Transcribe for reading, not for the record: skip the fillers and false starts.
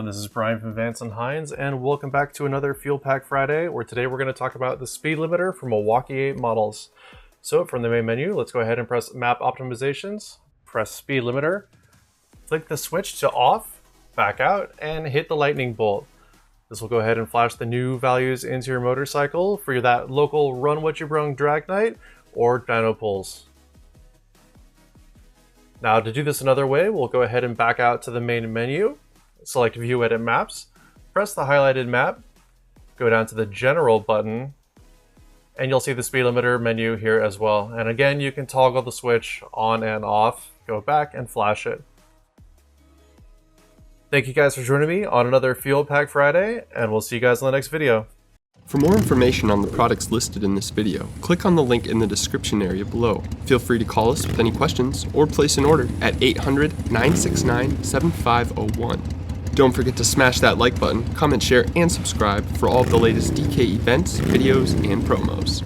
this is Brian from Vance and Hines, and welcome back to another Fuelpak Friday, where today we're going to talk about the speed limiter for Milwaukee 8 models. So from the main menu, let's go ahead and press Map Optimizations, press Speed Limiter, click the switch to off, back out, and hit the lightning bolt. This will go ahead and flash the new values into your motorcycle for that local run what you brung drag night or dyno pulls. Now to do this another way, we'll go ahead and back out to the main menu, select View Edit Maps, press the highlighted map, go down to the General button, and you'll see the speed limiter menu here as well. And again, you can toggle the switch on and off, go back and flash it. Thank you guys for joining me on another Fuelpak Friday, and we'll see you guys in the next video. For more information on the products listed in this video, click on the link in the description area below. Feel free to call us with any questions or place an order at 800-969-7501. Don't forget to smash that like button, comment, share, and subscribe for all of the latest DK events, videos, and promos.